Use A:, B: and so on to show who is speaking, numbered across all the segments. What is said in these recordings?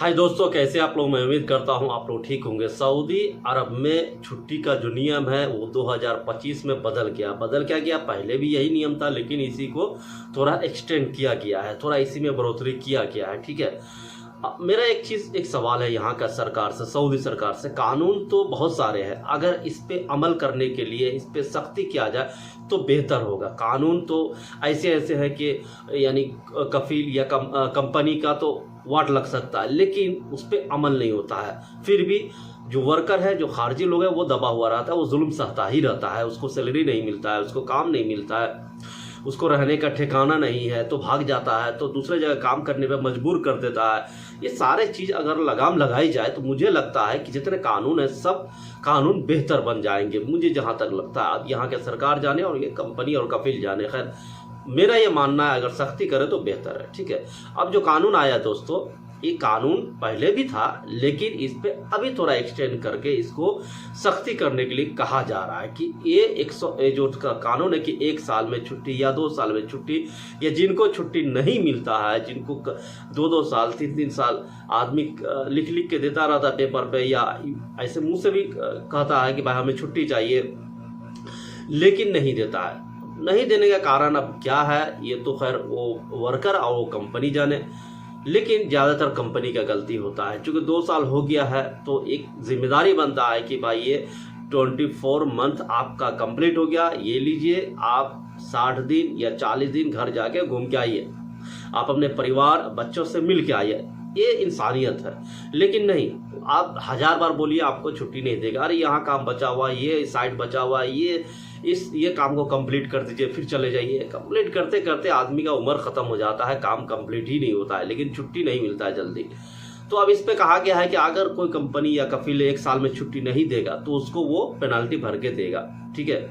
A: हाय दोस्तों, कैसे आप लोग। मैं उम्मीद करता हूं आप लोग ठीक होंगे। सऊदी अरब में छुट्टी का जो नियम है वो 2025 में बदल क्या गया। पहले भी यही नियम था, लेकिन इसी को थोड़ा एक्सटेंड किया गया है, थोड़ा इसी में बढ़ोतरी किया गया है। ठीक है, मेरा एक सवाल है यहाँ का सरकार से, सऊदी सरकार से। कानून तो बहुत सारे हैं, अगर इस पे अमल करने के लिए इस पे सख्ती किया जाए तो बेहतर होगा। कानून तो ऐसे है कि यानी कफील या कंपनी का तो वाट लग सकता है, लेकिन उस पर अमल नहीं होता है। फिर भी जो वर्कर है, जो खारजी लोग है, वो दबा हुआ रहता है, वो जुल्म सहता ही रहता है। उसको सैलरी नहीं मिलता है, उसको काम नहीं मिलता है, उसको रहने का ठिकाना नहीं है, तो भाग जाता है, तो दूसरे जगह काम करने पे मजबूर कर देता है। ये सारे चीज़ अगर लगाम लगाई जाए तो मुझे लगता है कि जितने कानून है सब कानून बेहतर बन जाएंगे, मुझे जहाँ तक लगता है। अब यहाँ के सरकार जाने और ये कंपनी और कफील जाने, खैर मेरा ये मानना है अगर सख्ती करे तो बेहतर है। ठीक है, अब जो कानून आया दोस्तों, ये कानून पहले भी था, लेकिन इस पे अभी थोड़ा एक्सटेंड करके इसको सख्ती करने के लिए कहा जा रहा है कि ये जो कानून है कि 1 साल में छुट्टी या 2 साल में छुट्टी, या जिनको छुट्टी नहीं मिलता है, जिनको 2-2 साल 3-3 साल आदमी लिख के देता रहता है पेपर पे, या ऐसे मुंह से भी कहता है कि भाई हमें छुट्टी चाहिए, लेकिन नहीं देता है। नहीं देने का कारण अब क्या है, ये तो खैर वो वर्कर और वो कंपनी जाने, लेकिन ज़्यादातर कंपनी का गलती होता है। चूँकि 2 साल हो गया है तो एक जिम्मेदारी बनता है कि भाई ये 24 मंथ आपका कंप्लीट हो गया, ये लीजिए, आप 60 दिन या 40 दिन घर जाके घूम के आइए, आप अपने परिवार बच्चों से मिल के आइए। ये इंसानियत है। लेकिन नहीं, आप 1000 बार बोलिए आपको छुट्टी नहीं देगा। अरे यहाँ काम बचा हुआ है, ये साइड बचा हुआ है, ये काम को कंप्लीट कर दीजिए, फिर चले जाइए। कंप्लीट करते करते आदमी का उम्र खत्म हो जाता है, काम कंप्लीट ही नहीं होता है, लेकिन छुट्टी नहीं मिलता है जल्दी। तो अब इस पे कहा गया है कि अगर कोई कंपनी या कफील 1 साल में छुट्टी नहीं देगा तो उसको वो पेनाल्टी भर के देगा। ठीक है,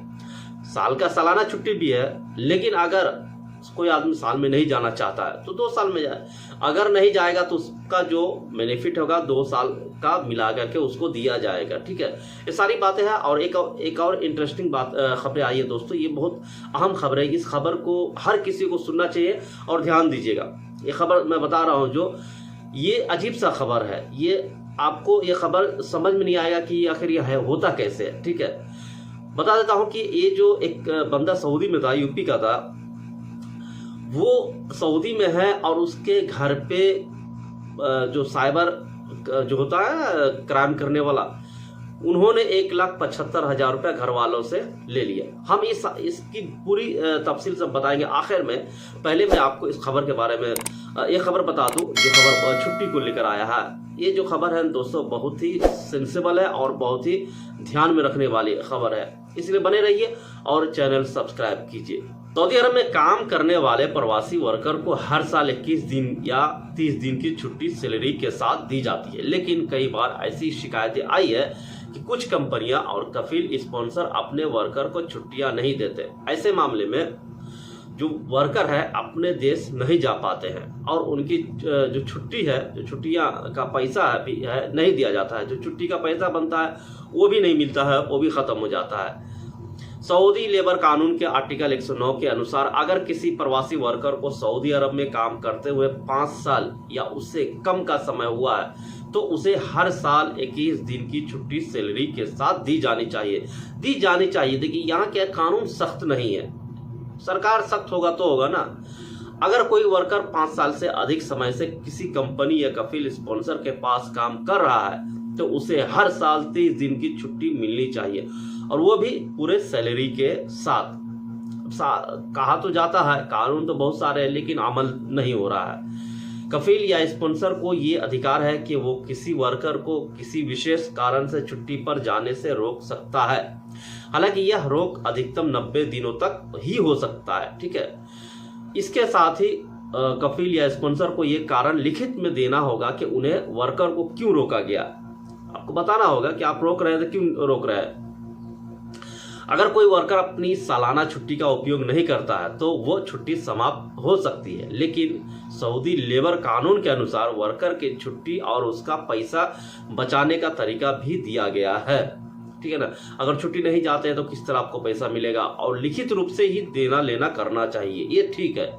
A: साल का सालाना छुट्टी भी है, लेकिन अगर कोई आदमी साल में नहीं जाना चाहता है तो 2 साल में जाए। अगर नहीं जाएगा तो उसका जो बेनिफिट होगा 2 साल का मिला करके उसको दिया जाएगा। ठीक है, ये सारी बातें हैं। और एक और इंटरेस्टिंग बात खबरें आई है दोस्तों, ये बहुत अहम खबर है। इस खबर को हर किसी को सुनना चाहिए और ध्यान दीजिएगा। ये खबर मैं बता रहा हूँ, जो ये अजीब सा खबर है, ये आपको ये खबर समझ में नहीं आएगा कि आखिर ये है होता कैसे है। ठीक है, बता देता हूँ कि ये जो एक बंदा सऊदी में था, यूपी का था, वो सऊदी में है और उसके घर पे जो साइबर जो होता है क्राइम करने वाला, उन्होंने 1,75,000 रुपये घर वालों से ले लिया। हम इसकी पूरी तफसील सब बताएंगे आखिर में। पहले मैं आपको इस खबर के बारे में ये खबर बता दूं, जो खबर छुट्टी को लेकर आया है। ये जो खबर है दोस्तों बहुत ही सेंसिबल है और बहुत ही ध्यान में रखने वाली खबर है, इसलिए बने रहिए और चैनल सब्सक्राइब कीजिए। सऊदी अरब में काम करने वाले प्रवासी वर्कर को हर साल 21 दिन या 30 दिन की छुट्टी सैलरी के साथ दी जाती है, लेकिन कई बार ऐसी शिकायतें आई है कि कुछ कंपनियां और कफील स्पॉन्सर अपने वर्कर को छुट्टियां नहीं देते। ऐसे मामले में जो वर्कर है अपने देश नहीं जा पाते हैं और उनकी जो छुट्टी है, जो छुट्टियां का पैसा है नहीं दिया जाता है। जो छुट्टी का पैसा बनता है वो भी नहीं मिलता है, वो भी ख़त्म हो जाता है। सऊदी लेबर कानून के आर्टिकल 109 के अनुसार अगर किसी प्रवासी वर्कर को सऊदी अरब में काम करते हुए 5 साल या उससे कम का समय हुआ है तो उसे हर साल 21 दिन की छुट्टी सैलरी के साथ दी जानी चाहिए। देखिए, यहाँ के कानून सख्त नहीं है, सरकार सख्त होगा तो होगा ना। अगर कोई वर्कर 5 साल से अधिक समय से किसी कंपनी या कफील स्पॉन्सर के पास काम कर रहा है तो उसे हर साल 30 दिन की छुट्टी मिलनी चाहिए, और वो भी पूरे सैलरी के साथ। कहा तो जाता है, कानून तो बहुत सारे हैं, लेकिन अमल नहीं हो रहा है। कफील या स्पॉन्सर को ये अधिकार है कि वो किसी वर्कर को किसी विशेष कारण से छुट्टी पर जाने से रोक सकता है। हालांकि यह रोक अधिकतम 90 दिनों तक ही हो सकता है। ठीक है, इसके साथ ही कफील या स्पॉन्सर को ये कारण लिखित में देना होगा कि उन्हें वर्कर को क्यों रोका गया। आपको बताना होगा कि आप रोक रहे हैं तो क्यों रोक रहे हैं। अगर कोई वर्कर अपनी सालाना छुट्टी का उपयोग नहीं करता है तो वो छुट्टी समाप्त हो सकती है, लेकिन सऊदी लेबर कानून के अनुसार वर्कर की छुट्टी और उसका पैसा बचाने का तरीका भी दिया गया है। ठीक है ना, अगर छुट्टी नहीं जाते हैं तो किस तरह आपको पैसा मिलेगा, और लिखित रूप से ही देना लेना करना चाहिए, ये ठीक है।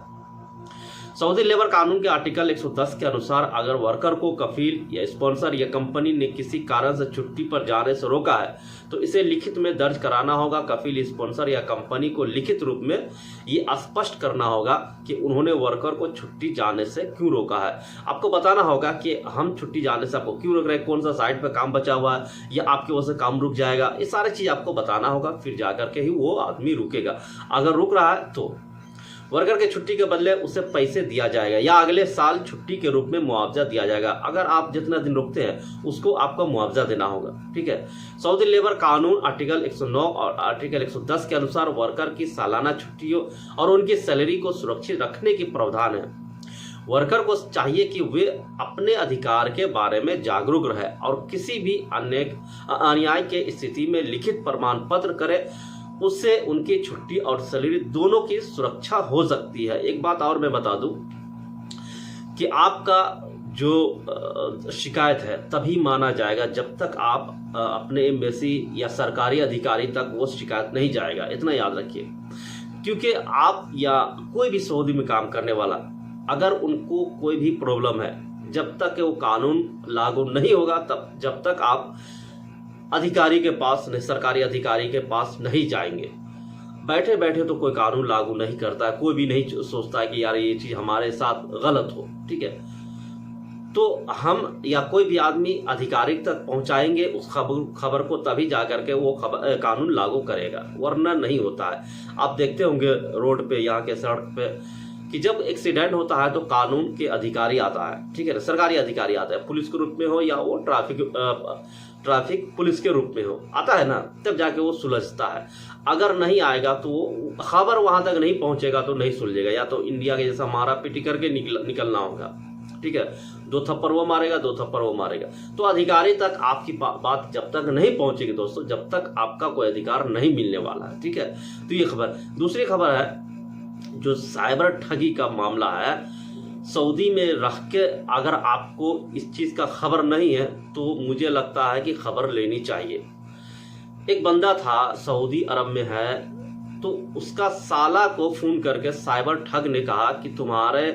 A: सऊदी लेबर कानून के आर्टिकल 110 के अनुसार अगर वर्कर को कफील या स्पॉन्सर या कंपनी ने किसी कारण से छुट्टी पर जाने से रोका है तो इसे लिखित में दर्ज कराना होगा। कफील, स्पॉन्सर या कंपनी को लिखित रूप में ये स्पष्ट करना होगा कि उन्होंने वर्कर को छुट्टी जाने से क्यों रोका है। आपको बताना होगा कि हम छुट्टी जाने से आपको क्यों रोक रहे हैं, कौन सा साइट पर काम बचा हुआ है या आपकी वजह से काम रुक जाएगा, ये सारी चीज़ आपको बताना होगा। फिर जाकर के ही वो आदमी रुकेगा। अगर रुक रहा है तो वर्कर के छुट्टी के बदले उसे पैसे दिया जाएगा या अगले साल छुट्टी के रूप में मुआवजा दिया जाएगा। अगर आप जितना दिन रुकते हैं उसको आपको मुआवजा देना होगा। ठीक है। सऊदी लेबर कानून आर्टिकल 109 और आर्टिकल 110 के अनुसार वर्कर की सालाना छुट्टियों और उनकी सैलरी को सुरक्षित रखने की प्रावधान है। वर्कर को चाहिए कि वे अपने अधिकार के बारे में जागरूक रहे और किसी भी अन्याय के स्थिति में लिखित प्रमाण पत्र करे, उससे उनकी छुट्टी और सैलरी दोनों की सुरक्षा हो सकती है। एक बात और मैं बता दूं कि आपका जो शिकायत है तभी माना जाएगा जब तक आप अपने एम्बेसी या सरकारी अधिकारी तक वो शिकायत नहीं जाएगा। इतना याद रखिए, क्योंकि आप या कोई भी सऊदी में काम करने वाला अगर उनको कोई भी प्रॉब्लम है, जब तक वो कानून लागू नहीं होगा तब जब तक आप अधिकारी के पास, सरकारी अधिकारी के पास नहीं जाएंगे। बैठे बैठे तो कोई कानून लागू नहीं करता है, कोई भी नहीं सोचता है कि यार ये चीज़ हमारे साथ गलत हो। ठीक है। तो हम या कोई भी आदमी अधिकारी तक पहुंचाएंगे उस खबर को, तभी जाकर के वो कानून लागू करेगा, वरना नहीं होता है। आप देखते होंगे रोड पे, यहाँ के सड़क पे कि जब एक्सीडेंट होता है तो कानून के अधिकारी आता है। ठीक है। सरकारी अधिकारी आता है, पुलिस के रूप में हो या वो ट्रैफिक पुलिस के रूप में हो, आता है ना, तब जाके वो सुलझता है। अगर नहीं आएगा तो वो खबर वहां तक नहीं पहुंचेगा तो नहीं सुलझेगा। या तो इंडिया के जैसा मारा पीटी करके निकलना होगा। ठीक है। 2 थप्पड़ वो मारेगा, 2 थप्पड़ वो मारेगा। तो अधिकारी तक आपकी बात जब तक नहीं पहुंचेगी दोस्तों, जब तक आपका कोई अधिकार नहीं मिलने वाला है। ठीक है। तो ये खबर। दूसरी खबर है जो साइबर ठगी का मामला है। सऊदी में रह के अगर आपको इस चीज़ का खबर नहीं है तो मुझे लगता है कि खबर लेनी चाहिए। एक बंदा था, सऊदी अरब में है, तो उसका साला को फ़ोन करके साइबर ठग ने कहा कि तुम्हारे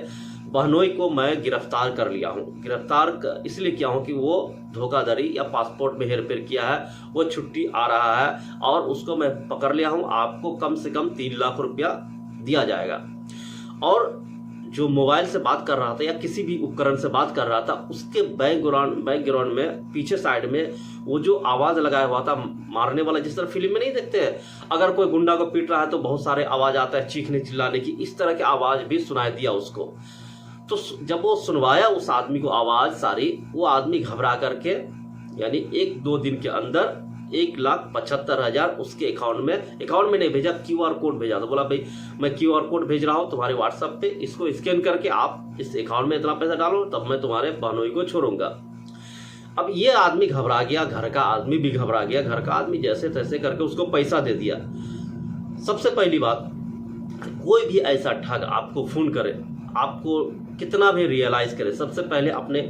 A: बहनोई को मैं गिरफ्तार कर लिया हूँ। गिरफ्तार इसलिए किया हूँ कि वो धोखाधड़ी या पासपोर्ट में हेरफेर किया है, वो छुट्टी आ रहा है और उसको मैं पकड़ लिया हूँ, आपको कम से कम 3 लाख रुपया दिया जाएगा। और जो मोबाइल से बात कर रहा था या किसी भी उपकरण से बात कर रहा था, उसके बैकग्राउंड में पीछे साइड में वो जो आवाज़ लगाया हुआ था मारने वाला, जिस तरह फिल्म में नहीं देखते हैं, अगर कोई गुंडा को पीट रहा है तो बहुत सारे आवाज़ आता है चीखने चिल्लाने की, इस तरह की आवाज़ भी सुनाई दिया उसको। तो जब वो सुनवाया उस आदमी को आवाज़ सारी, वो आदमी घबरा करके यानी 1-2 दिन के अंदर 1,75,000 उसके अकाउंट में नहीं भेजा, QR कोड भेजा। तो बोला भाई मैं QR कोड भेज रहा हूँ तुम्हारे व्हाट्सएप पे, इसको स्कैन करके आप इस अकाउंट में इतना पैसा डालो, तब मैं तुम्हारे बहनोई को छोड़ूंगा। अब ये आदमी घबरा गया, घर का आदमी भी घबरा गया। घर का आदमी जैसे तैसे करके उसको पैसा दे दिया। सबसे पहली बात, कोई भी ऐसा ठग आपको फोन करे, आपको कितना भी रियलाइज करे, सबसे पहले अपने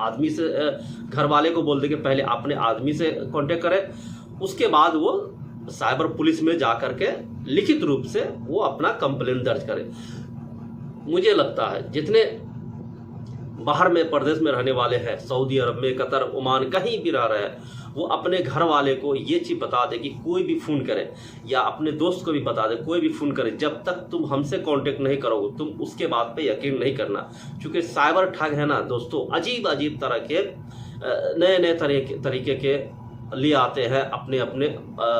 A: आदमी से, घर वाले को बोल दे कि पहले अपने आदमी से कांटेक्ट करे, उसके बाद वो साइबर पुलिस में जा करके लिखित रूप से वो अपना कंप्लेन दर्ज करे। मुझे लगता है जितने बाहर में प्रदेश में रहने वाले हैं, सऊदी अरब में, कतर, ओमान, कहीं भी रह रहे हैं, वो अपने घर वाले को ये चीज़ बता दे कि कोई भी फ़ोन करे या अपने दोस्त को भी बता दे, कोई भी फ़ोन करे, जब तक तुम हमसे कांटेक्ट नहीं करोगे तुम उसके बात पे यकीन नहीं करना। क्योंकि साइबर ठग है ना दोस्तों, अजीब अजीब तरह के नए तरीके के लिए आते हैं अपने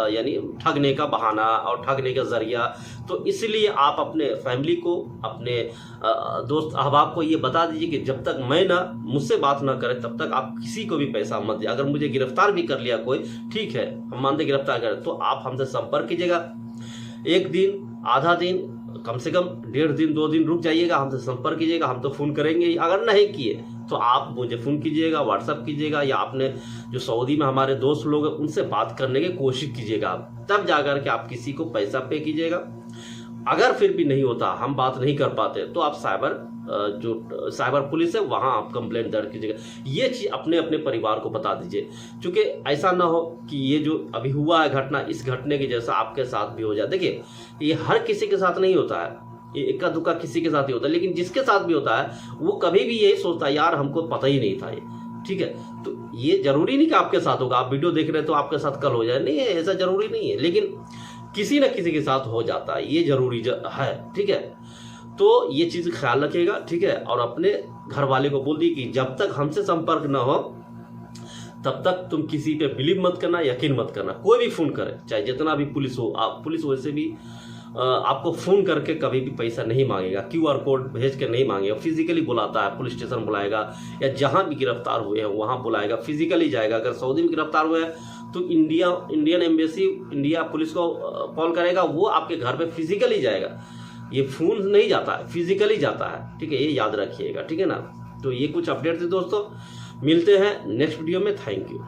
A: यानी ठगने का बहाना और ठगने का जरिया। तो इसलिए आप अपने फैमिली को, अपने दोस्त अहबाब को ये बता दीजिए कि जब तक मैं ना मुझसे बात ना करे तब तक आप किसी को भी पैसा मत दिए। अगर मुझे गिरफ्तार भी कर लिया कोई, ठीक है, हम मानते गिरफ्तार करें, तो आप हमसे संपर्क कीजिएगा। 1 दिन, आधा दिन, कम से कम 1.5 दिन 2 दिन रुक जाइएगा, हमसे संपर्क कीजिएगा, हम तो फ़ोन करेंगे ही। अगर नहीं किए तो आप मुझे फ़ोन कीजिएगा, व्हाट्सएप कीजिएगा, या अपने जो सऊदी में हमारे दोस्त लोग हैं उनसे बात करने की कोशिश कीजिएगा। तब जाकर के आप किसी को पैसा पे कीजिएगा। अगर फिर भी नहीं होता, हम बात नहीं कर पाते, तो आप साइबर पुलिस है वहाँ आप कंप्लेंट दर्ज कीजिएगा। ये चीज़ अपने परिवार को बता दीजिए, क्योंकि ऐसा ना हो कि ये जो अभी हुआ है घटना, इस घटने के जैसा आपके साथ भी हो जाए। देखिए, ये हर किसी के साथ नहीं होता है, ये इक्का दुक्का किसी के साथ ही होता है, लेकिन जिसके साथ भी होता है वो कभी भी यही सोचता है यार हमको पता ही नहीं था ये, ठीक है। तो ये जरूरी नहीं कि आपके साथ होगा, आप वीडियो देख रहे हैं तो आपके साथ कल हो जाए, नहीं है, ऐसा जरूरी नहीं है, लेकिन किसी न किसी के साथ हो जाता है, ये जरूरी है, ठीक है। तो ये चीज़ ख्याल रखिएगा, ठीक है। और अपने घर वाले को बोल दी कि जब तक हमसे संपर्क ना हो तब तक तुम किसी पे बिलीव मत करना, यकीन मत करना। कोई भी फ़ोन करे, चाहे जितना भी पुलिस हो, आप पुलिस वैसे भी आपको फ़ोन करके कभी भी पैसा नहीं मांगेगा, QR कोड भेज के नहीं मांगेगा, फिजिकली बुलाता है, पुलिस स्टेशन बुलाएगा या जहाँ भी गिरफ्तार हुए हैं वहाँ बुलाएगा, फिजिकली जाएगा। अगर सऊदी में गिरफ्तार हुए हैं तो इंडियन एम्बेसी, इंडिया पुलिस को कॉल करेगा, वो आपके घर पे फिजिकली जाएगा। ये फ़ोन नहीं जाता है, फिजिकली जाता है, ठीक है, ये याद रखिएगा, ठीक है ना। तो ये कुछ अपडेट थे दोस्तों, मिलते हैं नेक्स्ट वीडियो में। Thank you.